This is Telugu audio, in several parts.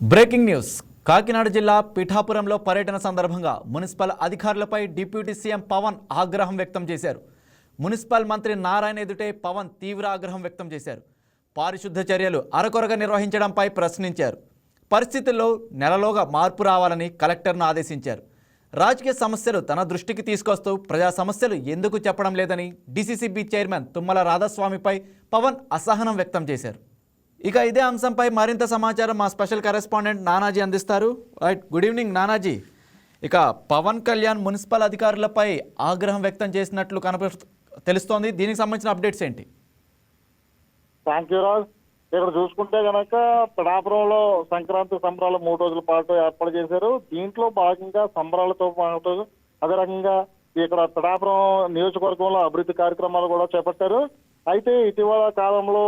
Breaking news. కాకినాడ జిల్లా పిఠాపురంలో పర్యటన సందర్భంగా మున్సిపల్ అధికారులపై డిప్యూటీ సీఎం పవన్ ఆగ్రహం వ్యక్తం చేశారు. మున్సిపల్ మంత్రి నారాయణ ఎదుటే పవన్ తీవ్ర ఆగ్రహం వ్యక్తం చేశారు. పారిశుద్ధ చర్యలు అరకొరగా నిర్వహించడంపై ప్రశ్నించారు. పరిస్థితుల్లో నెలలోగా మార్పు రావాలని కలెక్టర్ను ఆదేశించారు. రాజకీయ సమస్యలు తన దృష్టికి తీసుకొస్తూ ప్రజా సమస్యలు ఎందుకు చెప్పడం లేదని డీసీసీబీ చైర్మన్ తుమ్మల రాధాస్వామిపై పవన్ అసహనం వ్యక్తం చేశారు. ఇక ఇదే అంశంపై మరింత సమాచారం మా స్పెషల్ కరెస్పాండెంట్ నానాజీ అందిస్తారు. Right, good evening Nanaji. ఇక పవన్ కళ్యాణ్ మున్సిపల్ అధికారులపై ఆగ్రహం వ్యక్తం చేసినట్లు తెలుస్తోంది. దీనికి సంబంధించిన అప్డేట్స్ ఏంటి? Thank you Raj. ఇక్కడ చూసుకుంటే కనుక పిఠాపురంలో సంక్రాంతి సంబరాలు 3 రోజుల పాటు ఏర్పాటు చేశారు. దీంట్లో భాగంగా సంబరాలతో పాటు అదే రకంగా ఇక్కడ పిఠాపురం నియోజకవర్గంలో అభివృద్ధి కార్యక్రమాలు కూడా చేపట్టారు. అయితే ఇటీవల కాలంలో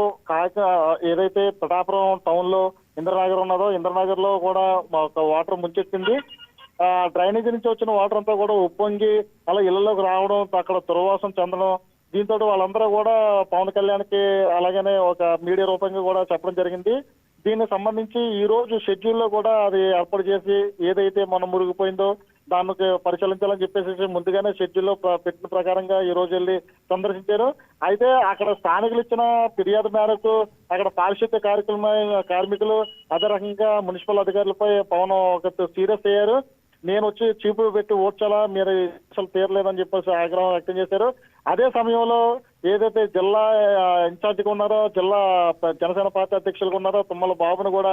ఏదైతే పిఠాపురం టౌన్ లో ఇంద్రనగర్ ఉన్నదో ఇంద్రనగర్ లో కూడా ఒక వాటర్ ముంచెత్తింది. డ్రైనేజీ నుంచి వచ్చిన వాటర్ అంతా కూడా ఉప్పొంగి అలా ఇళ్లలోకి రావడం, అక్కడ దుర్వాసన చెందడం, దీంతో వాళ్ళందరూ కూడా పవన్ కళ్యాణ్కి అలాగనే ఒక మీడియా రూపంగా కూడా చెప్పడం జరిగింది. దీనికి సంబంధించి ఈ రోజు షెడ్యూల్లో కూడా అది ఏర్పాటు చేసి ఏదైతే మనం మురిగిపోయిందో దానికి పరిశీలించాలని చెప్పేసి ముందుగానే షెడ్యూల్లో పెట్టిన ప్రకారంగా ఈ రోజు వెళ్ళి సందర్శించారు. అయితే అక్కడ స్థానికులు ఇచ్చిన ఫిర్యాదు మేరకు అక్కడ పారిశుద్ధ్య కార్మికులు అదే రకంగా మున్సిపల్ అధికారులపై పవన్ ఒక సీరియస్ అయ్యారు. నేను వచ్చి చీపురు పెట్టి ఓడ్చాలా, మీరు అసలు తీరలేదని చెప్పేసి ఆగ్రహం వ్యక్తం చేశారు. అదే సమయంలో ఏదైతే జిల్లా ఇన్ఛార్జిగా ఉన్నారో, జిల్లా జనసేన పార్టీ అధ్యక్షులుగా ఉన్నారో తుమ్మల బాబును కూడా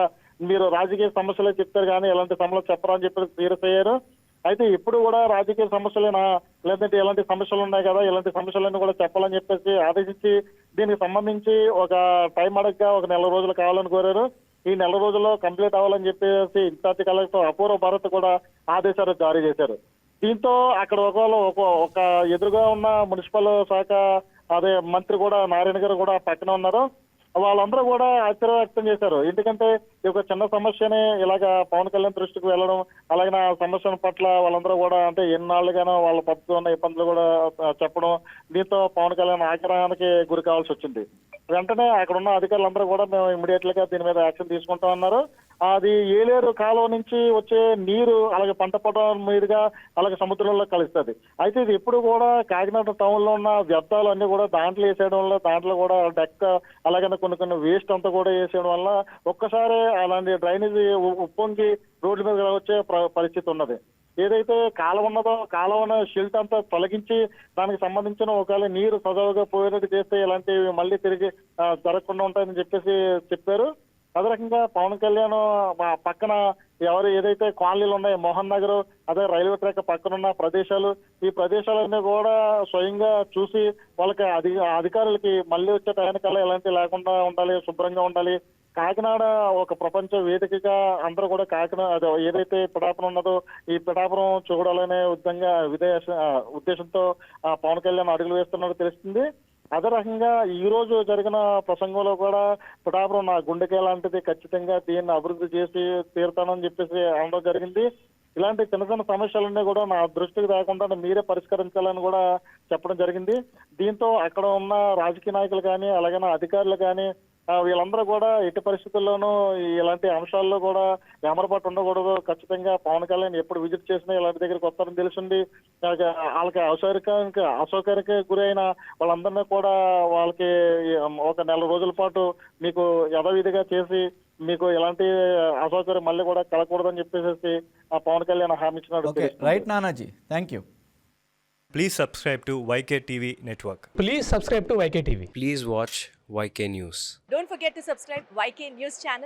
మీరు రాజకీయ సమస్యలే చెప్తారు కానీ ఎలాంటి సమస్యలు చెప్పరా అని చెప్పి సీరియస్ అయ్యారు. అయితే ఇప్పుడు కూడా రాజకీయ సమస్యలేనా, లేదంటే ఎలాంటి సమస్యలు ఉన్నాయి కదా, ఇలాంటి సమస్యలన్నీ కూడా చెప్పాలని చెప్పేసి ఆదేశించి దీనికి సంబంధించి ఒక టైం అడగ్గా ఒక 1 నెల రోజులు కావాలని కోరారు. ఈ 1 నెల రోజుల్లో కంప్లీట్ అవ్వాలని చెప్పేసి ఇన్ఛార్జి కలెక్టర్ అపూర్వ భారత్ కూడా ఆదేశాలు జారీ చేశారు. దీంతో అక్కడ ఒక ఎదురుగా ఉన్న మున్సిపల్ శాఖ అదే మంత్రి కూడా నారాయణ గారు కూడా పక్కన ఉన్నారు. వాళ్ళందరూ కూడా ఆశ్చర్యం వ్యక్తం చేశారు. ఎందుకంటే ఈ ఒక చిన్న సమస్యని ఇలాగ పవన్ కళ్యాణ్ దృష్టికి వెళ్ళడం, అలాగే ఆ సమస్య పట్ల వాళ్ళందరూ కూడా అంటే ఎన్నాళ్ళుగానో వాళ్ళ పద్ధతి ఉన్న ఇబ్బందులు కూడా చెప్పడం, దీంతో పవన్ కళ్యాణ్ ఆగ్రహానికి గురి కావాల్సి వచ్చింది. వెంటనే అక్కడ ఉన్న అధికారులందరూ కూడా మేము ఇమ్మీడియట్ గా దీని మీద యాక్షన్ తీసుకుంటామన్నారు. అది ఏలేరు కాలువ నుంచి వచ్చే నీరు అలాగే పంట పొలం మీదుగా అలాగే సముద్రంలో కలుస్తుంది. అయితే ఇది ఎప్పుడు కూడా కాకినాడ టౌన్ లో ఉన్న వ్యర్థాలు అన్ని కూడా దాంట్లో వేసేయడం వల్ల, దాంట్లో కూడా డెక్క అలాగే కొన్ని వేస్ట్ అంతా కూడా వేసేయడం వల్ల ఒక్కసారి అలాంటి డ్రైనేజీ ఉప్పొంగి రోడ్ల మీద వచ్చే పరిస్థితి ఉన్నది. ఏదైతే కాలువ ఉన్నదో కాలువన షిల్ట్ అంతా తొలగించి దానికి సంబంధించిన ఒకవేళ నీరు సజావుగా పోయినట్టు చేస్తే ఇలాంటివి మళ్ళీ తిరిగి జరగకుండా ఉంటాయని చెప్పేసి చెప్పారు. అదే రకంగా పవన్ కళ్యాణ్ పక్కన ఏదైతే కాలనీలు ఉన్నాయో మోహన్ నగర్, అదే రైల్వే ట్రాక్ పక్కన ఉన్న ప్రదేశాలు, ఈ ప్రదేశాలన్నీ కూడా స్వయంగా చూసి వాళ్ళకి అధికారులకి మళ్ళీ వచ్చే టైంకల్లా ఎలాంటి లేకుండా ఉండాలి, శుభ్రంగా ఉండాలి. కాకినాడ ఒక ప్రపంచ వేదికగా అందరూ కూడా కాకినాడ ఏదైతే పిఠాపురం ఉన్నదో ఈ పిఠాపురం చూడాలనే ఉద్దేశంతో పవన్ కళ్యాణ్ అడుగులు వేస్తున్నట్టు తెలుస్తుంది. అదే రకంగా ఈ రోజు జరిగిన ప్రసంగంలో కూడా పిఠాపురం నా గుండెకాయ లాంటిది, ఖచ్చితంగా దీన్ని అభివృద్ధి చేసి తీరుతానని చెప్పేసి అనడం జరిగింది. ఇలాంటి చిన్న చిన్న సమస్యలన్నీ కూడా నా దృష్టికి రాకుండా మీరే పరిష్కరించాలని కూడా చెప్పడం జరిగింది. దీంతో అక్కడ ఉన్న రాజకీయ నాయకులు కానీ అలాగే అధికారులు కానీ వీళ్ళందరూ కూడా ఎట్టి పరిస్థితుల్లోనూ ఇలాంటి అంశాల్లో కూడా ఏమరపాటు ఉండకూడదు. ఖచ్చితంగా పవన్ కళ్యాణ్ ఎప్పుడు విజిట్ చేసినా ఇలాంటి దగ్గరికి వస్తారని తెలిసింది. వాళ్ళకి అసౌకర్యకి గురైన వాళ్ళందరినీ కూడా వాళ్ళకి ఒక 1 నెల రోజుల పాటు మీకు యథావిధిగా చేసి మీకు ఎలాంటి అసౌకర్యం మళ్ళీ కూడా కలగకూడదని చెప్పేసి పవన్ కళ్యాణ్ హామీ ఇచ్చినాడు. Right Nanaji, thank you. Please subscribe to YK TV Network. Please subscribe to YK TV. Please watch YK News. Don't forget to subscribe YK News channel.